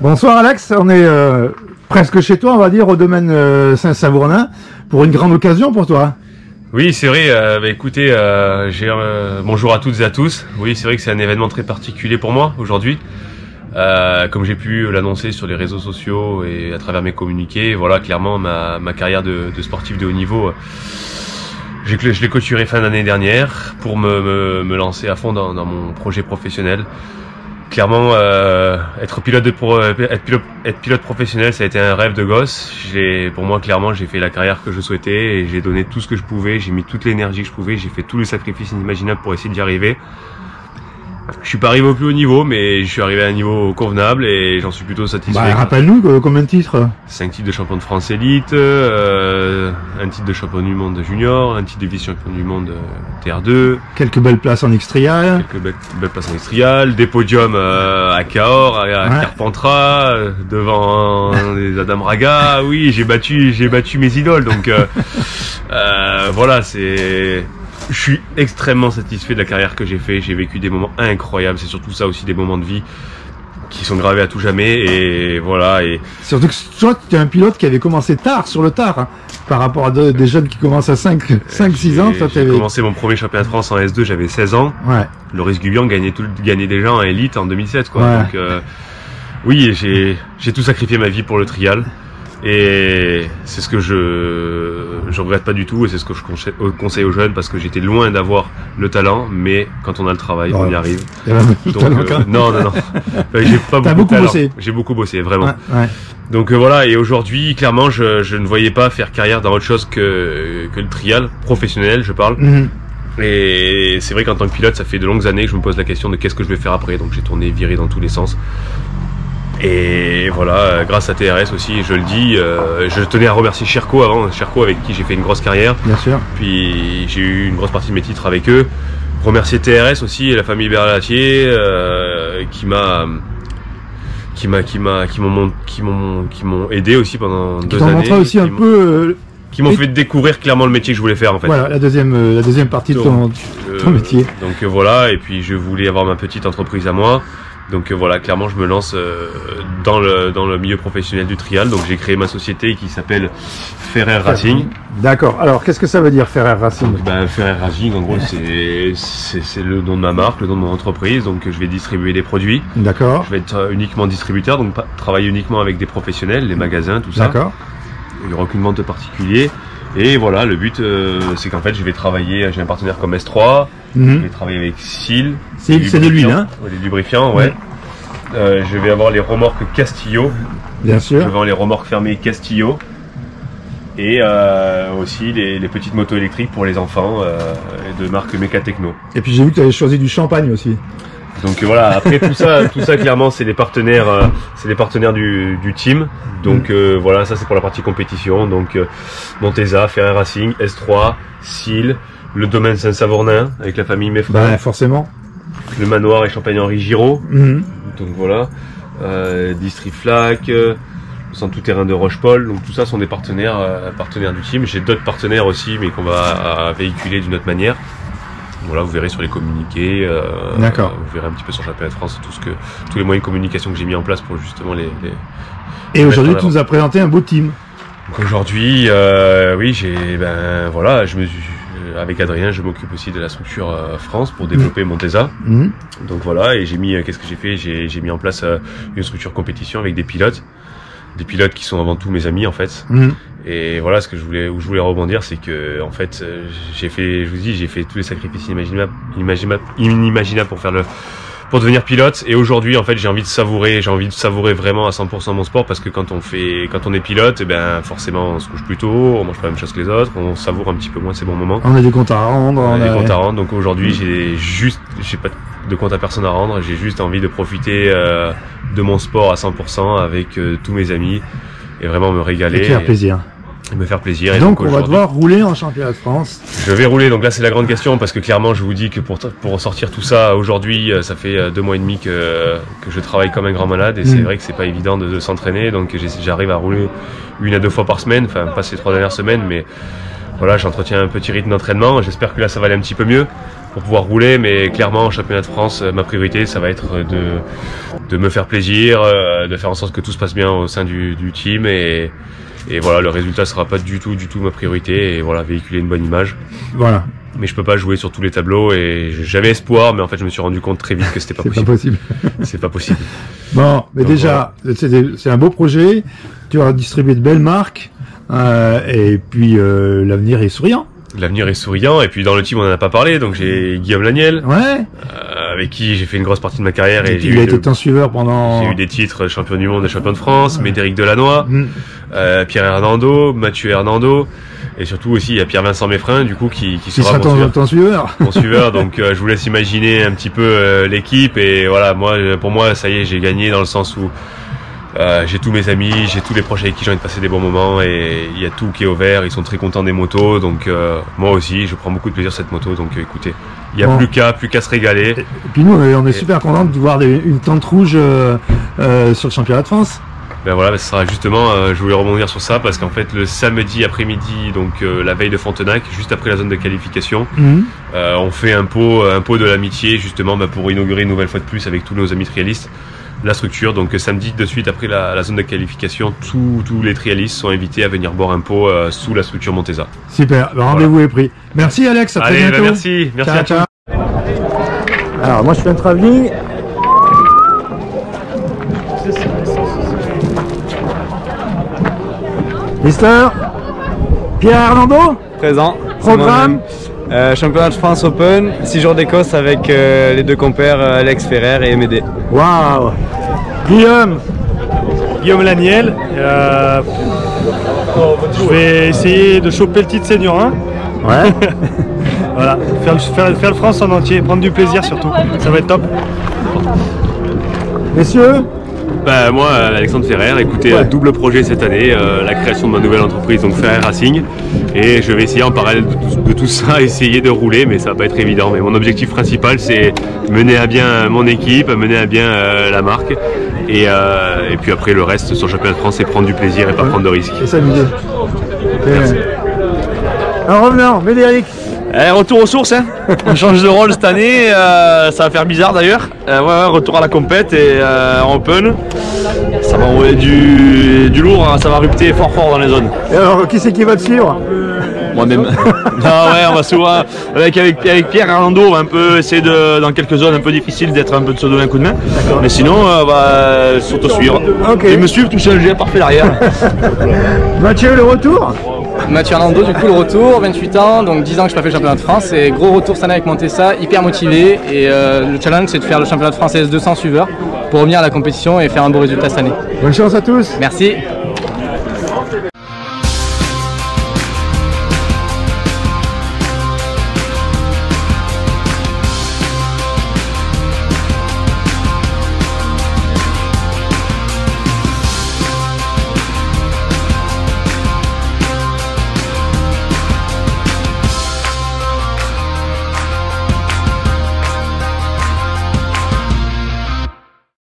Bonsoir Alex, on est presque chez toi, on va dire, au domaine Saint-Savournin, pour une grande occasion pour toi. Oui, c'est vrai. Écoutez, bonjour à toutes et à tous. Oui, c'est vrai que c'est un événement très particulier pour moi aujourd'hui. Comme j'ai pu l'annoncer sur les réseaux sociaux et à travers mes communiqués, voilà, clairement ma carrière de sportif de haut niveau, je l'ai clôturée fin d'année dernière pour me lancer à fond dans mon projet professionnel. Clairement, être pilote professionnel, ça a été un rêve de gosse. Pour moi, clairement, j'ai fait la carrière que je souhaitais et j'ai donné tout ce que je pouvais. J'ai mis toute l'énergie que je pouvais. J'ai fait tous les sacrifices inimaginables pour essayer d'y arriver. Je suis pas arrivé au plus haut niveau, mais je suis arrivé à un niveau convenable et j'en suis plutôt satisfait. Bah, rappelle-nous combien de titres? 5 titres de champion de France élite, un titre de champion du monde junior, un titre de vice-champion du monde TR2. Quelques belles places en extrial. Quelques belles places en extrial, des podiums à Cahors, à Carpentras, devant les Adam Raga. Oui, j'ai battu mes idoles, donc voilà, je suis extrêmement satisfait de la carrière que j'ai fait. J'ai vécu des moments incroyables. C'est surtout ça aussi, des moments de vie qui sont gravés à tout jamais. Et voilà. Et surtout que toi, tu es un pilote qui avait commencé tard, sur le tard, hein, par rapport à des jeunes qui commencent à 5-6 ans. J'ai commencé mon premier championnat de France en S2, j'avais 16 ans. Ouais. Loris Gubian gagnait déjà en élite en 2007, quoi. Ouais. Donc oui, j'ai tout sacrifié ma vie pour le trial. Et c'est ce que je regrette pas du tout, et c'est ce que je conseille aux jeunes, parce que j'étais loin d'avoir le talent, mais quand on a le travail, on y arrive. Donc, non. J'ai pas beaucoup bossé. J'ai beaucoup bossé, vraiment. Ouais. Donc voilà, et aujourd'hui, clairement, je ne voyais pas faire carrière dans autre chose que le trial professionnel, je parle. Et c'est vrai qu'en tant que pilote, ça fait de longues années que je me pose la question de qu'est-ce que je vais faire après. Donc j'ai tourné, viré dans tous les sens. Et voilà, grâce à TRS aussi, je le dis, je tenais à remercier Sherco avant, Sherco avec qui j'ai fait une grosse carrière. Bien sûr. Puis j'ai eu une grosse partie de mes titres avec eux. Remercier TRS aussi et la famille Berlatier qui m'ont aidé aussi pendant 2 années. Montré aussi un peu. Qui m'ont fait découvrir clairement le métier que je voulais faire en fait. Voilà, la deuxième partie de ton métier. Donc voilà, et puis je voulais avoir ma petite entreprise à moi. Donc voilà, clairement je me lance dans le milieu professionnel du trial. Donc j'ai créé ma société qui s'appelle Ferrer Racing. D'accord. Alors qu'est-ce que ça veut dire Ferrer Racing? Ferrer Racing, en gros, c'est le nom de ma marque, le nom de mon entreprise. Donc je vais distribuer des produits. D'accord. Je vais être uniquement distributeur, donc travailler uniquement avec des professionnels, les magasins, tout ça. D'accord. Il n'y aura aucune vente particulière. Et voilà, le but, c'est qu'en fait, je vais travailler, j'ai un partenaire comme S3, je vais travailler avec SIL. SIL, c'est de l'huile, hein? Les lubrifiants, ouais. Je vais avoir les remorques Castillo. Bien sûr. Je vais avoir les remorques fermées Castillo. Et aussi les petites motos électriques pour les enfants de marque Mécatechno. Et puis j'ai vu que tu avais choisi du champagne aussi. Donc voilà, après tout ça clairement c'est les partenaires du team. Donc voilà, ça c'est pour la partie compétition. Donc Montesa, Ferrer Racing, S3, SIL, le domaine Saint-Savournin avec la famille Meffra. Bah forcément. Le manoir et Champagne Henri Giraud. Donc voilà, Distriflac, le centre tout-terrain de Rochepol. Donc tout ça sont des partenaires du team. J'ai d'autres partenaires aussi, mais qu'on va véhiculer d'une autre manière. Voilà, vous verrez sur les communiqués, vous verrez un petit peu sur Championnat de France tous les moyens de communication que j'ai mis en place pour justement Et aujourd'hui, tu nous as présenté un beau team. Donc aujourd'hui, oui, avec Adrien, je m'occupe aussi de la structure France pour développer Montesa. Donc voilà, et qu'est-ce que j'ai fait? J'ai mis en place une structure compétition avec des pilotes qui sont avant tout mes amis en fait. Et voilà, où je voulais rebondir, c'est que en fait, j'ai fait tous les sacrifices inimaginables pour devenir pilote. Et aujourd'hui, en fait, j'ai envie de savourer vraiment à 100% mon sport, parce que quand on est pilote, forcément, on se couche plus tôt, on mange pas la même chose que les autres, on savoure un petit peu moins ces bons moments. On a des comptes à rendre. Donc aujourd'hui, j'ai pas de compte à personne à rendre. J'ai juste envie de profiter de mon sport à 100% avec tous mes amis et vraiment me régaler. Et faire plaisir. Et me faire plaisir. Et donc on va devoir rouler en championnat de France. Je vais rouler, donc là c'est la grande question, parce que clairement je vous dis que pour sortir tout ça aujourd'hui, ça fait 2 mois et demi que je travaille comme un grand malade, et c'est vrai que c'est pas évident de s'entraîner, donc j'arrive à rouler 1 à 2 fois par semaine, enfin pas ces 3 dernières semaines, mais voilà, j'entretiens un petit rythme d'entraînement. J'espère que là ça va aller un petit peu mieux. pour pouvoir rouler, mais clairement en championnat de France, ma priorité ça va être de me faire plaisir, de faire en sorte que tout se passe bien au sein du team et voilà, le résultat sera pas du tout ma priorité et voilà, véhiculer une bonne image. Voilà. Mais je peux pas jouer sur tous les tableaux et j'avais espoir, mais en fait je me suis rendu compte très vite que c'était pas possible. C'est pas possible. Bon, mais donc, déjà, voilà. C'est un beau projet. Tu vas distribuer de belles marques et puis l'avenir est souriant. L'avenir est souriant et puis dans le team on en a pas parlé, donc j'ai Guillaume Laniel, avec qui j'ai fait une grosse partie de ma carrière et il a été ton suiveur pendant. J'ai eu des titres champion du monde et champion de France, Médéric Delannoy, Pierre Hernando, Mathieu Hernando. Et surtout aussi, il y a Pierre-Vincent Meffrin, du coup, qui sera ton suiveur. Mon suiveur, donc je vous laisse imaginer un petit peu l'équipe. Et voilà, pour moi, ça y est, j'ai gagné dans le sens où j'ai tous mes amis, j'ai tous les proches avec qui j'ai envie de passer des bons moments. Et il y a tout qui est ouvert, ils sont très contents des motos. Donc moi aussi, je prends beaucoup de plaisir cette moto. Donc écoutez, il n'y a plus qu'à se régaler. Et puis nous, on est super contents de voir une tente rouge sur le championnat de France. Ben voilà, ce sera justement, je voulais rebondir sur ça parce qu'en fait le samedi après-midi, donc la veille de Fontenac, juste après la zone de qualification, on fait un pot de l'amitié justement pour inaugurer une nouvelle fois de plus avec tous nos amis trialistes la structure. Donc samedi de suite après la zone de qualification, tous les trialistes sont invités à venir boire un pot sous la structure Montesa. Super, le rendez-vous est pris. Merci Alex, à très bientôt. Merci à tous. Alors moi je fais un travelling. Mister Pierre Hernando. Présent. Programme championnat de France Open, 6 jours d'Écosse avec les deux compères Alex Ferrer et Médé. Waouh. Guillaume Laniel. Je vais essayer de choper le titre senior 1. Ouais. Voilà, faire le France en entier, prendre du plaisir surtout. Ça va être top. Messieurs. Bah, moi, Alexandre Ferrer, écoutez, double projet cette année, la création de ma nouvelle entreprise, donc Ferrer Racing. Et je vais essayer en parallèle de tout ça, essayer de rouler, mais ça va pas être évident. Mais mon objectif principal, c'est mener à bien mon équipe, mener à bien la marque. Et puis après, le reste sur le championnat de France, c'est prendre du plaisir et pas prendre de risques. Et s'amuser. En revenant, Médéric. Retour aux sources, hein. On change de rôle cette année, ça va faire bizarre d'ailleurs. Retour à la compète et en open. Ça va envoyer du lourd, hein, ça va rupter fort dans les zones. Et alors, qui c'est qui va te suivre? Moi-même. On va souvent, avec Pierre Hernando, on va un peu essayer dans quelques zones un peu difficiles de se donner un coup de main. Mais sinon, on va s'auto-suivre. Okay. Et me suivre tout seul, j'ai parfait derrière. Mathieu, le retour? Mathieu Hernando, du coup le retour, 28 ans, donc 10 ans que je n'ai pas fait le championnat de France et gros retour cette année avec Montesa, hyper motivé et le challenge c'est de faire le championnat de France S200 suiveur pour revenir à la compétition et faire un beau résultat cette année. Bonne chance à tous. Merci.